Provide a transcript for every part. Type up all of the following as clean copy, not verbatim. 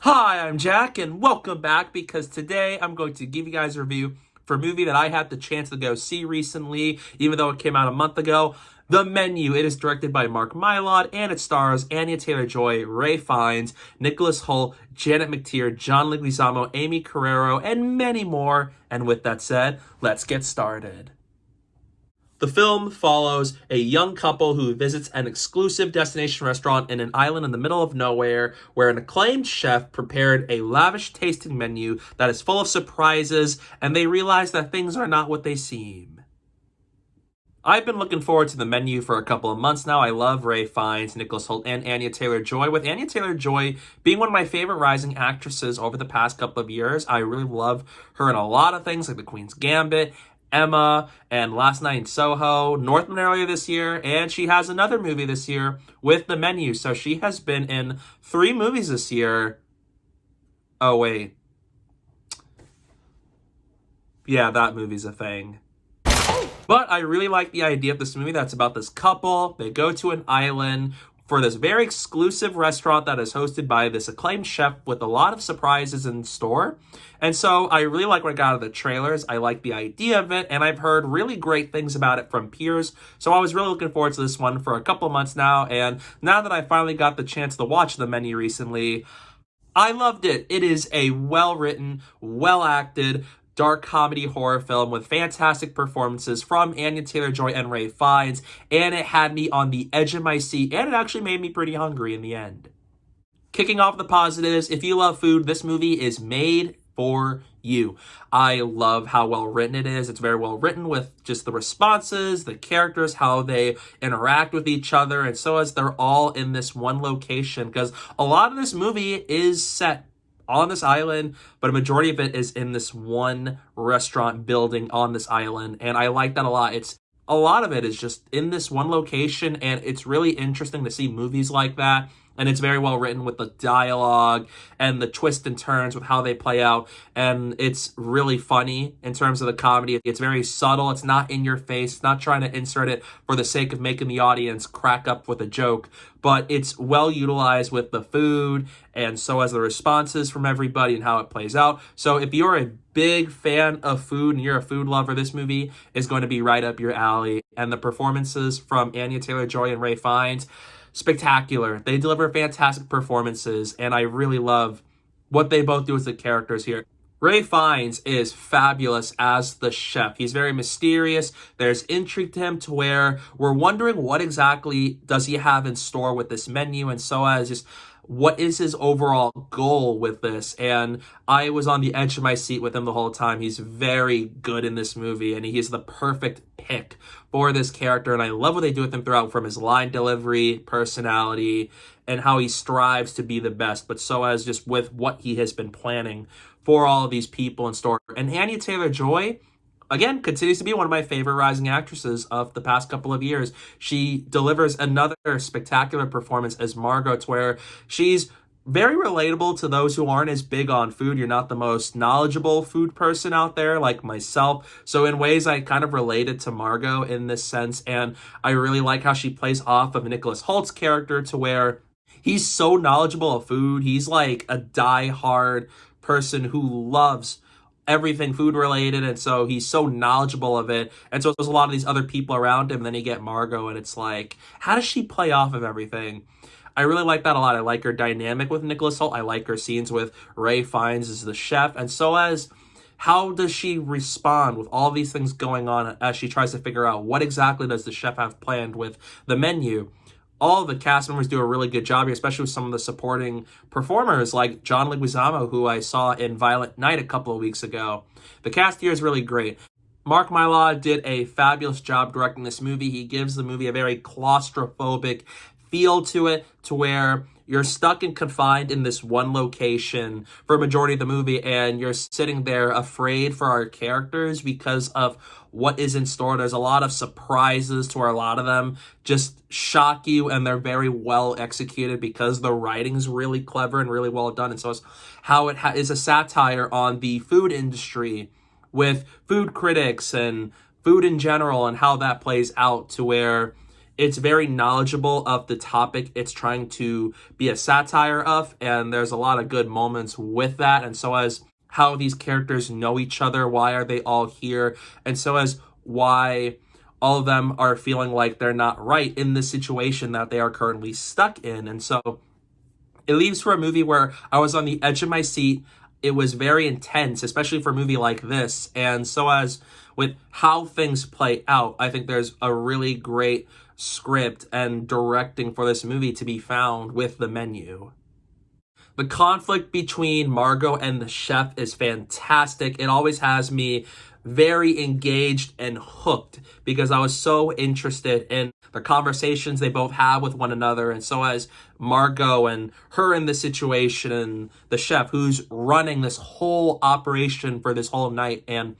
Hi, I'm Jack, and welcome back because today I'm going to give you guys a review for a movie that I had the chance to go see recently, even though it came out a month ago. The Menu. It is directed by Mark Mylod, and it stars Anya Taylor-Joy, Ralph Fiennes, Nicholas Hoult, Janet McTeer, John Leguizamo, Amy Carrero, and many more. And with that said, let's get started. The film follows a young couple who visits an exclusive destination restaurant in an island in the middle of nowhere where an acclaimed chef prepared a lavish tasting menu that is full of surprises, and they realize that things are not what they seem. I've been looking forward to The Menu for a couple of months now. I love Ralph Fiennes, Nicholas Hoult, and Anya Taylor-Joy. With Anya Taylor-Joy being one of my favorite rising actresses over the past couple of years, I really love her in a lot of things like The Queen's Gambit, Emma, and Last Night in Soho, Northman earlier this year, and she has another movie this year with The Menu. So she has been in 3 movies this year. Oh, wait. Yeah, that movie's a thing. But I really like the idea of this movie that's about this couple. They go to an island for this very exclusive restaurant that is hosted by this acclaimed chef with a lot of surprises in store. And so I really like what I got out of the trailers. I like the idea of it, and I've heard really great things about it from peers. So I was really looking forward to this one for a couple of months now, and now that I finally got the chance to watch The Menu recently, I loved it. It is a well-written, well-acted, dark comedy horror film with fantastic performances from Anya Taylor-Joy and Ralph Fiennes, and it had me on the edge of my seat, and it actually made me pretty hungry in the end. Kicking off the positives, if you love food, this movie is made for you. I love how well written it is. It's very well written with just the responses, the characters, how they interact with each other, and so as they're all in this one location, because a lot of this movie is set on this island, but a majority of it is in this one restaurant building on this island, and I like that a lot. A lot of it is just in this one location, and it's really interesting to see movies like that, and it's very well written with the dialogue and the twists and turns with how they play out, and it's really funny in terms of the comedy. It's very subtle. It's not in your face. It's not trying to insert it for the sake of making the audience crack up with a joke, but it's well utilized with the food, and so as the responses from everybody and how it plays out. So if you're a big fan of food and you're a food lover, this movie is going to be right up your alley. And the performances from Anya Taylor-Joy and Ralph Fiennes, spectacular. They deliver fantastic performances, and I really love what they both do as the characters here. Ralph Fiennes is fabulous as the chef. He's very mysterious. There's intrigue to him to where we're wondering what exactly does he have in store with this menu, and so as just what is his overall goal with this. And I was on the edge of my seat with him the whole time. He's very good in this movie, and he's the perfect pick for this character, and I love what they do with him throughout, from his line delivery, personality, and how he strives to be the best, but so as just with what he has been planning for all of these people in store. And Anya Taylor-Joy, again, continues to be one of my favorite rising actresses of the past couple of years. She delivers another spectacular performance as Margot, to where she's very relatable to those who aren't as big on food. You're not the most knowledgeable food person out there like myself. So in ways, I kind of related to Margot in this sense. And I really like how she plays off of Nicholas Hoult's character, to where he's so knowledgeable of food. He's like a die-hard person who loves everything food related, and so he's so knowledgeable of it, and so there's a lot of these other people around him. Then you get Margot, and it's like, how does she play off of everything? I really like that a lot. I like her dynamic with Nicholas Hoult. I like her scenes with Ralph Fiennes as the chef, and so as how does she respond with all these things going on as she tries to figure out what exactly does the chef have planned with the menu. All of the cast members do a really good job here, especially with some of the supporting performers like John Leguizamo, who I saw in Violent Night a couple of weeks ago. The cast here is really great. Mark Mylod did a fabulous job directing this movie. He gives the movie a very claustrophobic feel to it, to where you're stuck and confined in this one location for a majority of the movie, and you're sitting there afraid for our characters because of what is in store. There's a lot of surprises to where a lot of them just shock you, and they're very well executed because the writing's really clever and really well done. And so it's how it is a satire on the food industry with food critics and food in general, and how that plays out, to where It's very knowledgeable of the topic it's trying to be a satire of, and there's a lot of good moments with that, and so as how these characters know each other, why are they all here, and so as why all of them are feeling like they're not right in the situation that they are currently stuck in. And so it leaves for a movie where I was on the edge of my seat. It was very intense, especially for a movie like this. And so as with how things play out, I think there's a really great script and directing for this movie to be found with The Menu. The conflict between Margot and the chef is fantastic. It always has me very engaged and hooked because I was so interested in the conversations they both have with one another. And so as Margot and her in this situation, and the chef who's running this whole operation for this whole night, and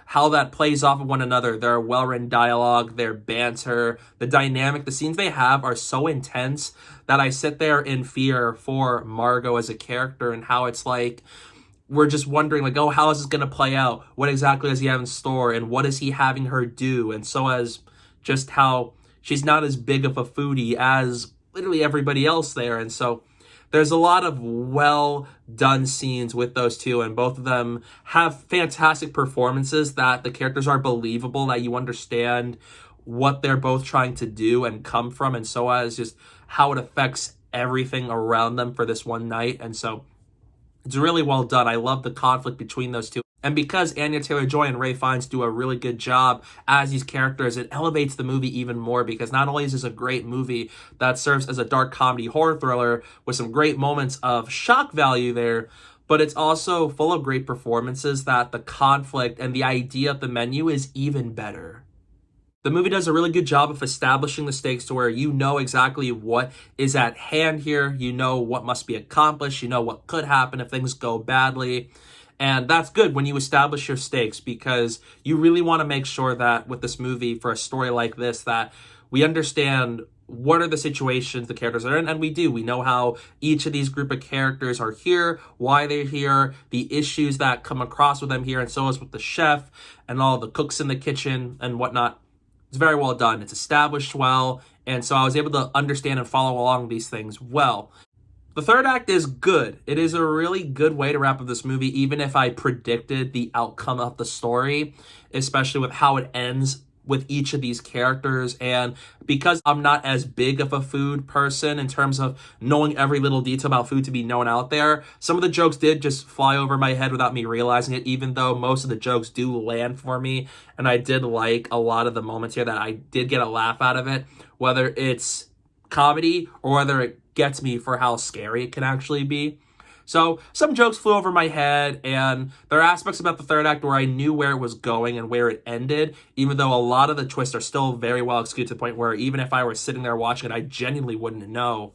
how that plays off of one another, their well-written dialogue, their banter, the dynamic, the scenes they have are so intense that I sit there in fear for Margot as a character, and how it's like, we're just wondering, like, oh, how is this going to play out? What exactly does he have in store? And what is he having her do? And so as just how she's not as big of a foodie as literally everybody else there. And so there's a lot of well done scenes with those two, and both of them have fantastic performances that the characters are believable, that you understand what they're both trying to do and come from, and so as just how it affects everything around them for this one night. And so it's really well done. I love the conflict between those two. And because Anya Taylor-Joy and Ralph Fiennes do a really good job as these characters, it elevates the movie even more, because not only is this a great movie that serves as a dark comedy horror thriller with some great moments of shock value there, but it's also full of great performances that the conflict and the idea of The Menu is even better. The movie does a really good job of establishing the stakes to where you know exactly what is at hand here. You know what must be accomplished. You know what could happen if things go badly. And that's good when you establish your stakes, because you really want to make sure that with this movie, for a story like this, that we understand what are the situations the characters are in, and we do. We know how each of these group of characters are here, why they're here, the issues that come across with them here, and so is with the chef and all the cooks in the kitchen and whatnot. It's very well done. It's established well, and so I was able to understand and follow along these things well. The third act is good. It is a really good way to wrap up this movie, even if I predicted the outcome of the story, especially with how it ends with each of these characters. And because I'm not as big of a food person in terms of knowing every little detail about food to be known out there, some of the jokes did just fly over my head without me realizing it, even though most of the jokes do land for me. And I did like a lot of the moments here that I did get a laugh out of it, whether it's comedy or whether it gets me for how scary it can actually be. So some jokes flew over my head, and there are aspects about the third act where I knew where it was going and where it ended, even though a lot of the twists are still very well executed to the point where even if I were sitting there watching it, I genuinely wouldn't know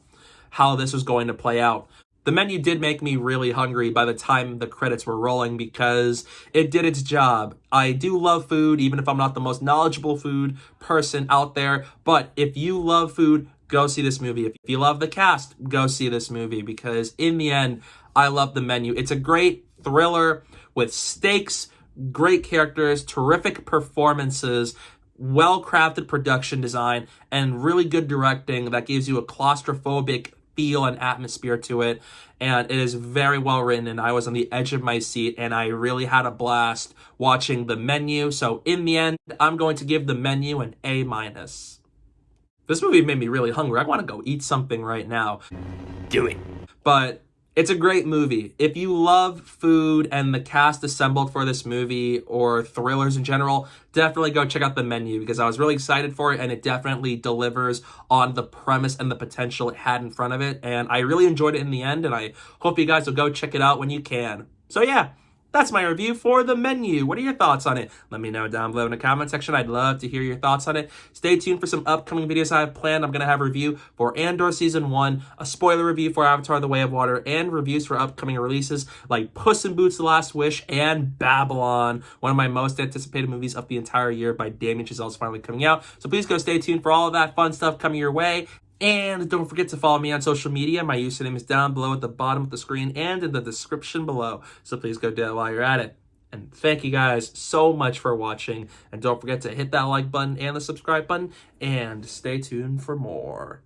how this was going to play out. The Menu did make me really hungry by the time the credits were rolling, because it did its job. I do love food, even if I'm not the most knowledgeable food person out there, but if you love food, go see this movie. If you love the cast, go see this movie, because in the end, I love The Menu. It's a great thriller with stakes, great characters, terrific performances, well-crafted production design, and really good directing that gives you a claustrophobic feel and atmosphere to it. And it is very well written, and I was on the edge of my seat, and I really had a blast watching The Menu. So in the end, I'm going to give The Menu an A-. This movie made me really hungry. I want to go eat something right now. Do it. But it's a great movie. If you love food and the cast assembled for this movie, or thrillers in general, definitely go check out The Menu, because I was really excited for it, and it definitely delivers on the premise and the potential it had in front of it. And I really enjoyed it in the end, and I hope you guys will go check it out when you can. So yeah, that's my review for The Menu. What are your thoughts on it? Let me know down below in the comment section. I'd love to hear your thoughts on it. Stay tuned for some upcoming videos I have planned. I'm going to have a review for Andor Season 1, a spoiler review for Avatar The Way of Water, and reviews for upcoming releases like Puss in Boots The Last Wish and Babylon, one of my most anticipated movies of the entire year by Damien Chazelle's finally coming out. So please go stay tuned for all of that fun stuff coming your way. And don't forget to follow me on social media. My username is down below at the bottom of the screen and in the description below. So please go do that while you're at it. And thank you guys so much for watching. And don't forget to hit that like button and the subscribe button. And stay tuned for more.